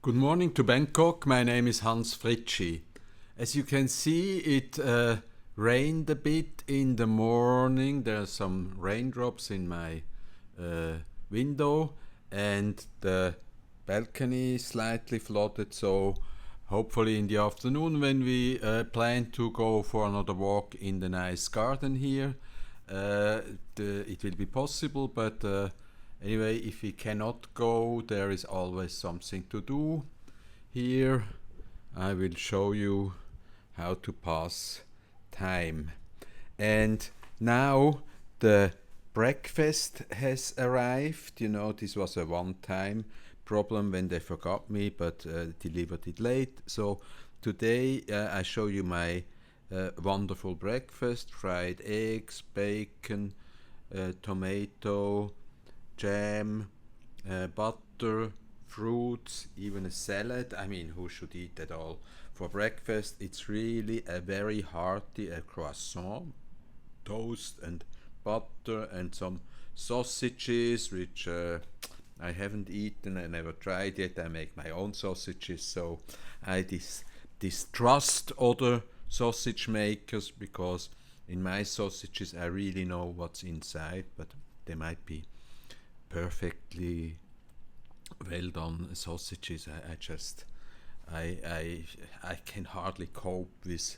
Good morning to Bangkok. My name is Hans Fritschi. As you can see, it rained a bit in the morning. There are some raindrops in my window, and the balcony is slightly flooded. So, hopefully, in the afternoon, when we plan to go for another walk in the nice garden here, it will be possible. But anyway, if we cannot go, there is always something to do. Here I will show you how to pass time. And now the breakfast has arrived. You know, this was a one-time problem when they forgot me, but delivered it late. So today I show you my wonderful breakfast: fried eggs, bacon, tomato, jam, butter, fruits, even a salad. I mean, who should eat that all for breakfast? It's really a very hearty croissant, toast and butter, and some sausages, which I haven't eaten. I never tried yet. I make my own sausages, so I distrust other sausage makers, because in my sausages I really know what's inside, but they might be perfectly well done sausages. I can hardly cope with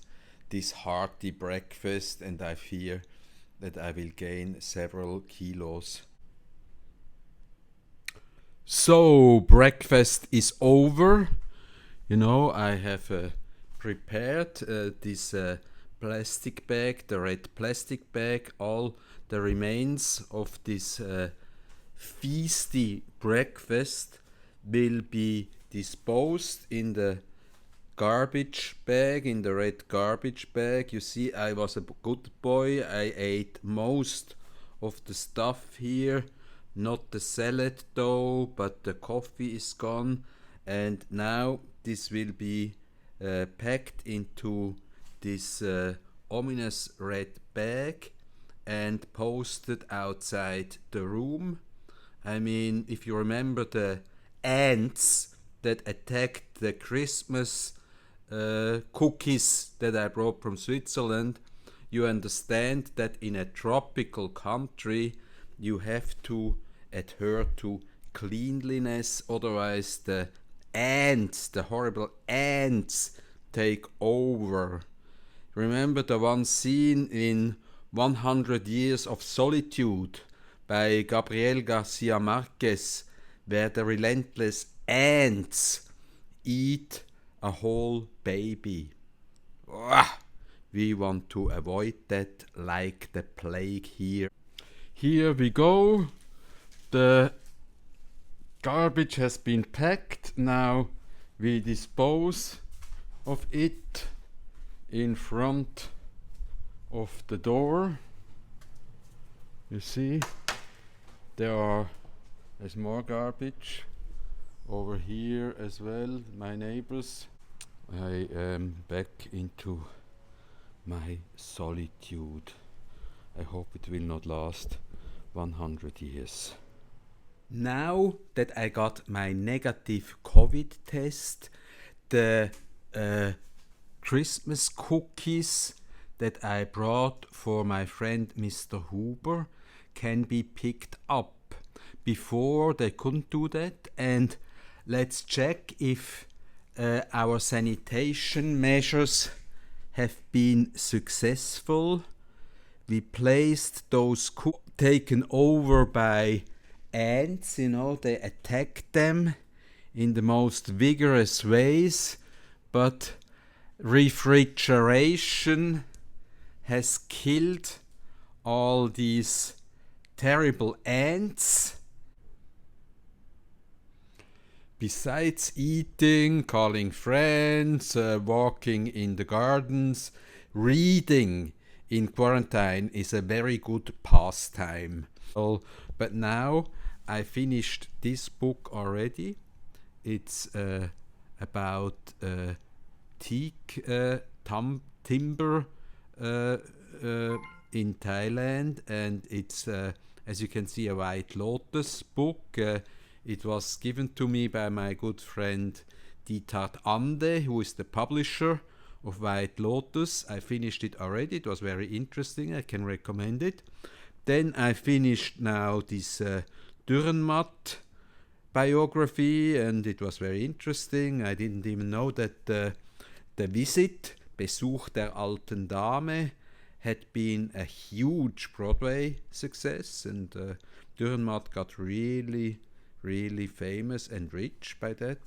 this hearty breakfast, and I fear that I will gain several kilos. So breakfast is over. You know, I have prepared this plastic bag, the red plastic bag. All the remains of this feasty breakfast will be disposed in the garbage bag, in the red garbage bag. You see, I was a good boy. I ate most of the stuff here, not the salad though, but the coffee is gone. And now this will be packed into this ominous red bag and posted outside the room. I mean, if you remember the ants that attacked the Christmas cookies that I brought from Switzerland, you understand that in a tropical country you have to adhere to cleanliness, otherwise the ants, the horrible ants, take over. Remember the one scene in 100 Years of Solitude by Gabriel Garcia Marquez, where the relentless ants eat a whole baby. Uah! We want to avoid that like the plague here. Here we go. The garbage has been packed. Now we dispose of it in front of the door. You see, there's more garbage over here as well. My neighbors. I am back into my solitude. I hope it will not last 100 years. Now that I got my negative COVID test, the Christmas cookies that I brought for my friend Mr. Huber can be picked up. Before they couldn't do that, and let's check if our sanitation measures have been successful. We placed those taken over by ants. You know, they attacked them in the most vigorous ways, but refrigeration has killed all these terrible ants. Besides eating, calling friends, walking in the gardens, reading in quarantine is a very good pastime. But now I finished this book already. It's about teak timber in Thailand, and it's, as you can see, a White Lotus book. It was given to me by my good friend Diethard Ande, who is the publisher of White Lotus. I finished it already. It was very interesting. I can recommend it. Then I finished now this Dürrenmatt biography, and it was very interesting. I didn't even know that the visit, Besuch der alten Dame, had been a huge Broadway success, and Dürrenmatt got really, really famous and rich by that.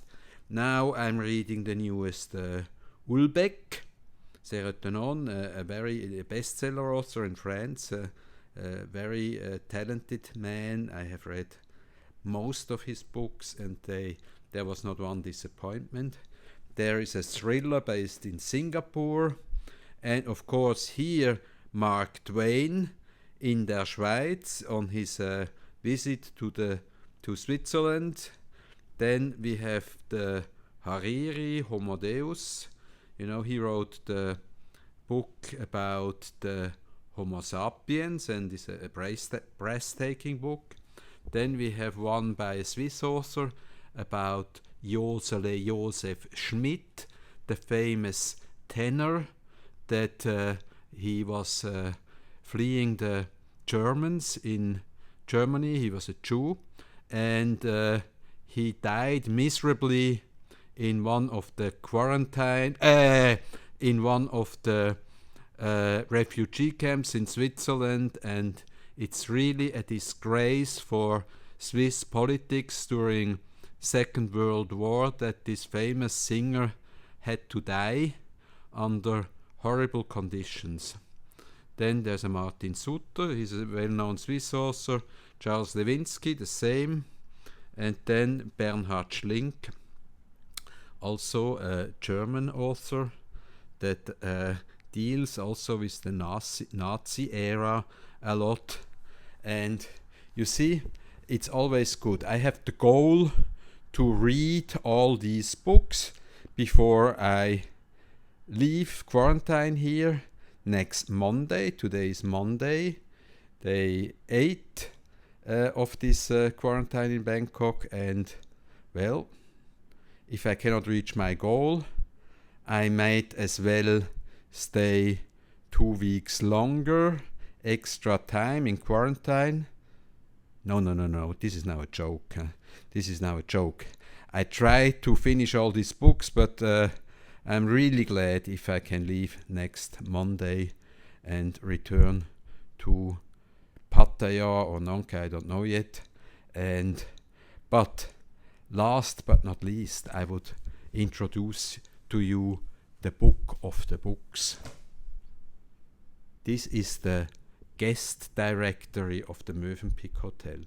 Now I'm reading the newest Ulbeck, C'est Retenons, a very bestseller author in France, a very talented man. I have read most of his books, and there was not one disappointment. There is a thriller based in Singapore, and of course here Mark Twain in der Schweiz on his visit to Switzerland. Then we have the Hariri, Homo Deus. You know, he wrote the book about the Homo sapiens, and is a breathtaking book. Then we have one by a Swiss author about Josele Joseph Schmidt, the famous tenor that he was fleeing the Germans in Germany. He was a Jew, and he died miserably in one of the refugee camps in Switzerland, and it's really a disgrace for Swiss politics during Second World War that this famous singer had to die under horrible conditions. Then there's a Martin Sutter, he's a well-known Swiss author, Charles Lewinsky, the same, and then Bernhard Schlink, also a German author that deals also with the Nazi era a lot. And you see, it's always good. I have the goal to read all these books before I leave quarantine here next Monday. Today is Monday, day 8 of this quarantine in Bangkok, and well, if I cannot reach my goal, I might as well stay 2 weeks longer, extra time in quarantine. No, this is now a joke. This is now a joke. I try to finish all these books, but I'm really glad if I can leave next Monday and return to Pattaya or Nong Khai, I don't know yet. But last but not least, I would introduce to you the book of the books. This is the guest directory of the Mövenpick Hotel.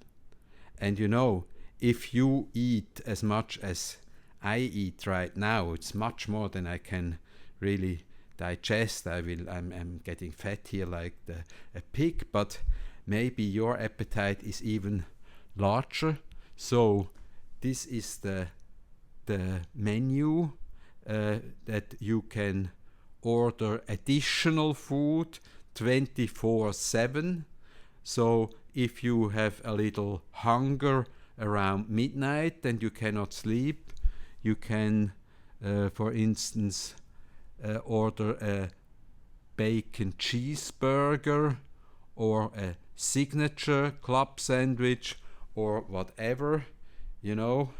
And you know, if you eat as much as I eat right now, it's much more than I can really digest. I'm getting fat here like a pig, but maybe your appetite is even larger. So this is the menu that you can order additional food 24/7. So if you have a little hunger around midnight and you cannot sleep, you can, for instance, order a bacon cheeseburger or a signature club sandwich or whatever. You know,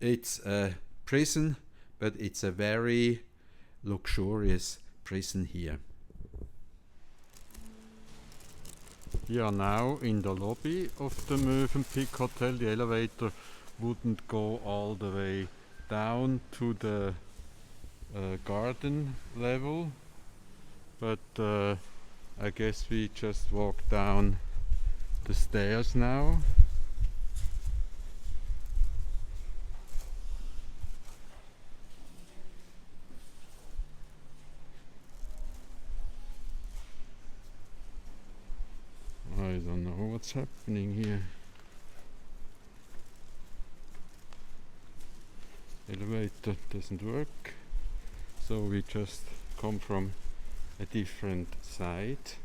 it's a prison, but it's a very luxurious prison here. We are now in the lobby of the Mövenpick Hotel. The elevator wouldn't go all the way down to the garden level, but I guess we just walk down the stairs now. I don't know what's happening here. Elevator doesn't work, so we just come from a different side.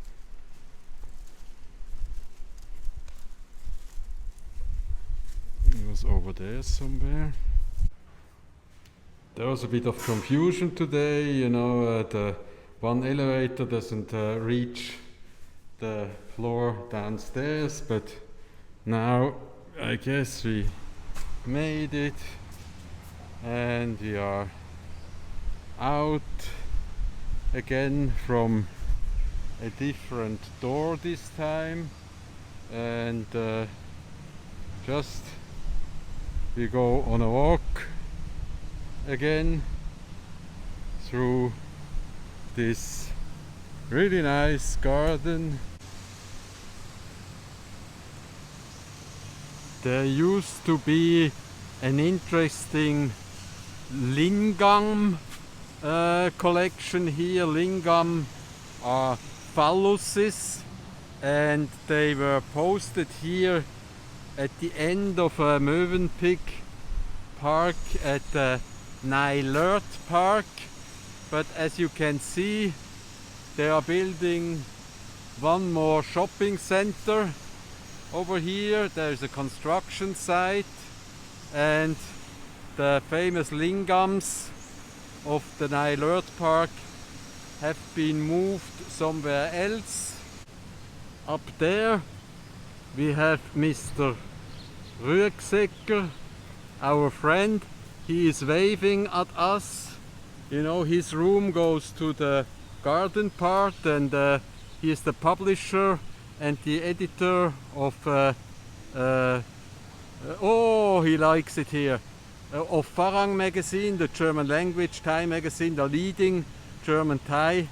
It was was over there somewhere. There was a bit of confusion today, you know, the one elevator doesn't reach the floor downstairs, but now I guess we made it and we are out again from a different door this time, and just we go on a walk again through this really nice garden. There used to be an interesting lingam collection here. Lingam are phalluses, and they were posted here at the end of Mövenpick Park at the Nylert Park. But as you can see, they are building one more shopping center over here. There's a construction site, and the famous lingams of the Nylert Park have been moved somewhere else. Up there we have Mr. Rucksäcker, our friend. He is waving at us. You know, his room goes to the garden part, and he is the publisher and the editor of oh, he likes it here, of Farang magazine, the German language Thai magazine, the leading German Thai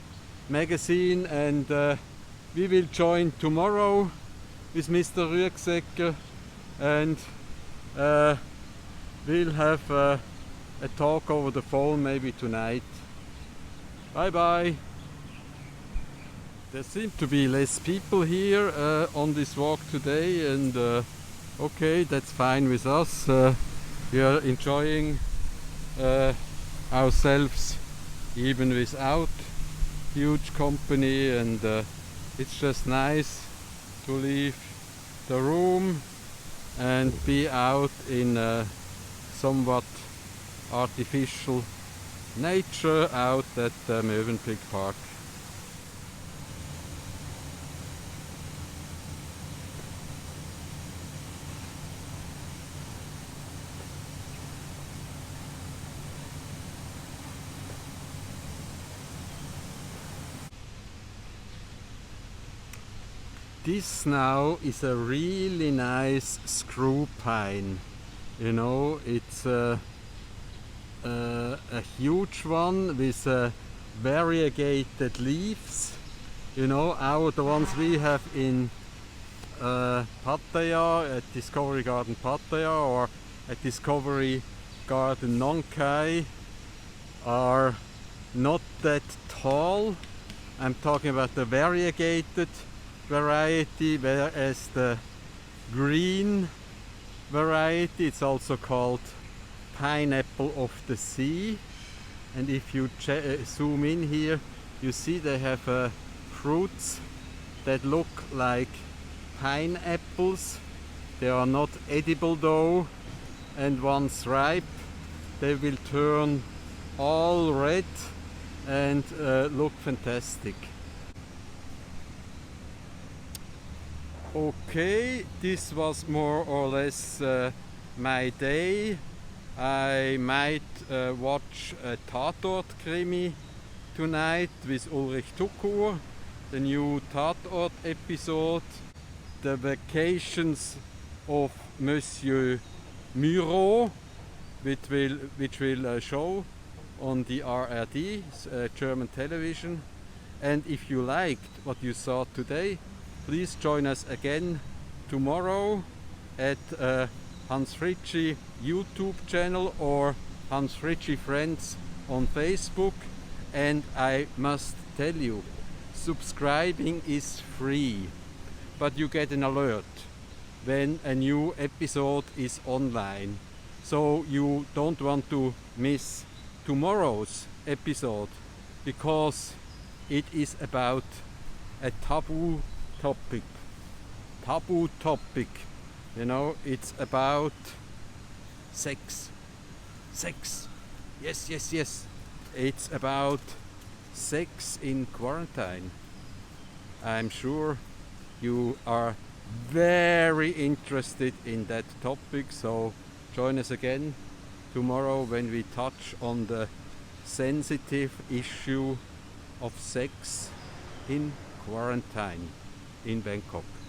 magazine. And we will join tomorrow with Mr. Rucksäcker, and we'll have a talk over the phone maybe tonight. Bye bye. There seem to be less people here on this walk today, and okay, that's fine with us. We are enjoying ourselves even without huge company, and it's just nice to leave the room and be out in somewhat artificial nature out at Mövenpick Park. This now is a really nice screw pine. You know, it's a huge one with variegated leaves. You know, the ones we have in Pattaya, at Discovery Garden Pattaya, or at Discovery Garden Nong Khai, are not that tall. I'm talking about the variegated variety, whereas the green variety, it's also called pineapple of the sea. And if you zoom in here, you see they have fruits that look like pineapples. They are not edible though, and once ripe they will turn all red and look fantastic. Okay, this was more or less my day. I might watch a Tatort Krimi tonight with Ulrich Tukur, the new Tatort episode, The Vacations of Monsieur Muro, which will show on the RRD, German television. And if you liked what you saw today, please join us again tomorrow at Hans Fritschi YouTube channel or Hans Fritschi Friends on Facebook. And I must tell you, subscribing is free, but you get an alert when a new episode is online. So you don't want to miss tomorrow's episode, because it is about a taboo topic. You know, it's about Sex. Sex. Yes, yes, yes. It's about sex in quarantine. I'm sure you are very interested in that topic, so join us again tomorrow when we touch on the sensitive issue of sex in quarantine in Bangkok.